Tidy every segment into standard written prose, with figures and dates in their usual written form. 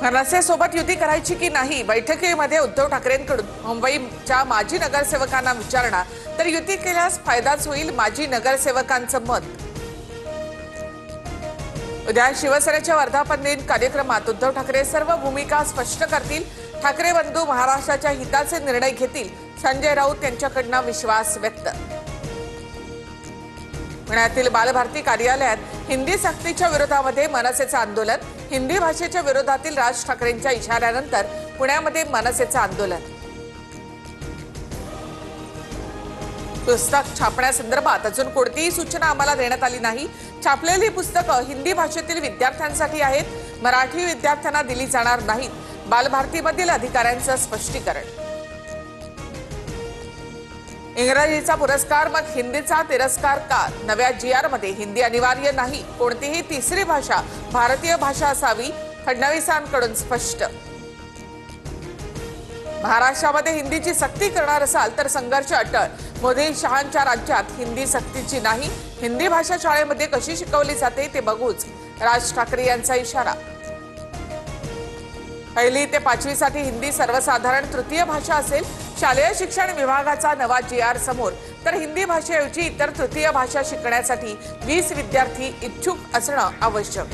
मनसेसोबत युती करायची की नाही, बैठकीमध्ये उद्धव ठाकरेंकडून मुंबईच्या माजी नगरसेवकांना विचारणा, तर युती केल्यास फायदाच होईल माजी नगरसेवकांचं मत। उद्या शिवसेनेच्या वर्धापन दिन कार्यक्रमात उद्धव ठाकरे सर्व भूमिका स्पष्ट करतील। ठाकरे बंधू महाराष्ट्राच्या हिताचे निर्णय घेतील, संजय राऊत यांच्याकडून विश्वास व्यक्त। पुण्यातील बालभारती कार्यालयात हिंदी सक्तीच्या विरोधामध्ये मनसेचं आंदोलन। हिंदी भाषेच्या विरोधातील राज ठाकरेंच्या इशाऱ्यानंतर पुण्यामध्ये मनसेचं आंदोलन। पुस्तक छापण्यासंदर्भात अजून कोणतीही सूचना आम्हाला देण्यात आली नाही। छापलेली पुस्तकं हिंदी भाषेतील विद्यार्थ्यांसाठी आहेत, मराठी विद्यार्थ्यांना दिली जाणार नाहीत। बालभारतीमधील अधिकाऱ्यांचं स्पष्टीकरण। इंग्रजीचा पुरस्कार मग हिंदीचा तिरस्कार का? नव्या जीआर मध्ये हिंदी अनिवार्य नाही, कोणतीही तिसरी भाषा भारतीय भाषा असावी, फडणवीसांकडून स्पष्ट। महाराष्ट्रामध्ये हिंदीची सक्ती करणार असाल तर संघर्ष अटळ। मोदी शहांच्या राज्यात हिंदी सक्तीची नाही, हिंदी भाषा शाळेमध्ये कशी शिकवली जाते ते बघूच, राज ठाकरे यांचा इशारा। पहिली ते पाचवी साठी हिंदी सर्वसाधारण तृतीय भाषा असेल। शालेय शिक्षण विभागाचा नवा जीआर समोर, तर हिंदी भाषेऐवजी इतर तृतीय भाषा शिकण्यासाठी 20 विद्यार्थी इच्छुक असणं आवश्यक।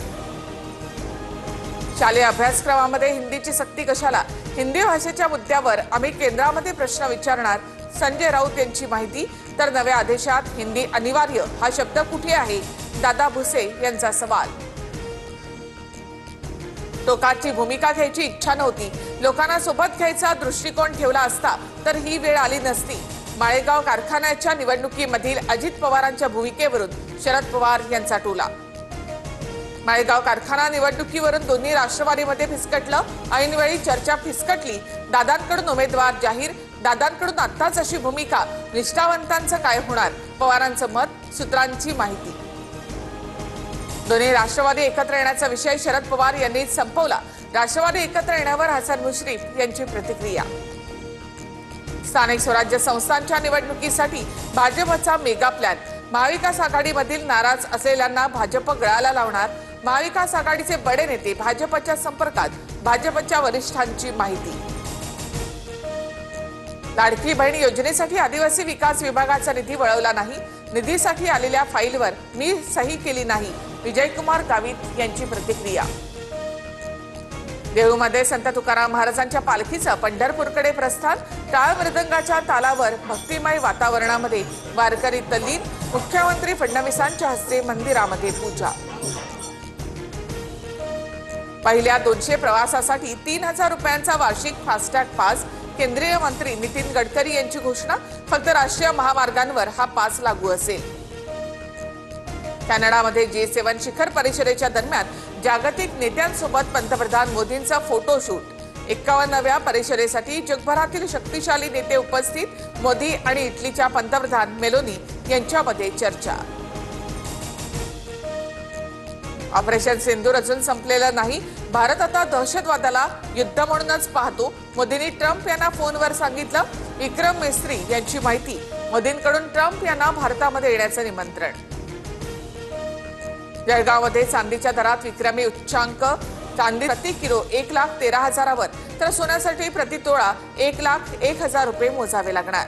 शालेय अभ्यासक्रमामध्ये हिंदीची सक्ती कशाला? हिंदी भाषेच्या मुद्द्यावर आम्ही केंद्रामध्ये प्रश्न विचारणार, संजय राऊत यांची माहिती। तर नव्या आदेशात हिंदी अनिवार्य हा शब्द कुठे आहे? दादा भुसे यांचा सवाल। टोकाची भूमिका घ्यायची इच्छा नव्हती, लोकांना सोबत घ्यायचा दृष्टिकोन ठेवला असता तर ही वेळ आली नसती। माळेगाव कारखान्याच्या निवडणुकीमधील अजित पवारांच्या भूमिकेवरून शरद पवार यांचा टोला। माळेगाव कारखाना निवडणुकीवरून दोन्ही राष्ट्रवादीमध्ये फिसकटलं, ऐनवेळी चर्चा फिसकटली। दादांकडून उमेदवार जाहीर, दादांकडून आत्ताच अशी भूमिका, निष्ठावंतांचं काय होणार? पवारांचं मत, सूत्रांची माहिती। दोन्ही राष्ट्रवादी एकत्र येण्याचा विषय शरद पवार यांनी संपवला। राष्ट्रवादी एकत्र येण्यावर हसन मुश्रीफ यांची प्रतिक्रिया। स्थानिक स्वराज्य संस्थांच्या निवडणुकीसाठी भाजपचा मेगा प्लॅन। महाविकास आघाडीमधील नाराज असलेल्यांना भाजप गळाला लावणार। महाविकास आघाडीचे बडे नेते भाजपच्या संपर्कात, भाजपच्या वरिष्ठांची माहिती। लाडकी बहीण योजनेसाठी आदिवासी विकास विभागाचा निधी वळवला नाही, निधीसाठी आलेल्या फाईलवर मी सही केली नाही, विजयकुमार गावित यांची प्रतिक्रिया। देहूमध्ये संत तुकाराम महाराजांच्या पालखीचं पंढरपूरकडे प्रस्थान। टाळ मृदंगाच्या तालावर भक्तिमय वातावरणामध्ये वारकरी तल्लीन। मुख्यमंत्री फडणवीसांच्या हस्ते मंदिरामध्ये पूजा। पहिल्या 200 प्रवासासाठी 3000 रुपयांचा वार्षिक फास्टॅग पास। केंद्रीय मंत्री नितीन गडकरी यांची घोषणा। फक्त राष्ट्रीय महामार्गांवर हा पास लागू असेल। कॅनडामध्ये G7 शिखर परिषदेच्या दरम्यान जागतिक नेत्यांसोबत पंतप्रधान मोदींचा फोटोशूट। 51व्या परिषदेसाठी जगभरातील शक्तिशाली नेते उपस्थित। मोदी आणि इटलीच्या पंतप्रधान मेलोनी यांच्यामध्ये चर्चा। ऑपरेशन सिंदूर अजून संपलेलं नाही, भारत आता दहशतवादाला युद्ध म्हणूनच पाहतो, मोदींनी ट्रम्प यांना फोनवर सांगितलं। विक्रम मिस्त्री यांची माहिती। मोदींकडून ट्रम्प यांना भारतामध्ये येण्याचं निमंत्रण। जळगावमध्ये चांदीच्या दरात विक्रमी उच्चांक। चांदी प्रति किलो 1,13,000वर, तर सोन्यासाठी प्रति तोळा 1,01,000 रुपये मोजावे लागणार।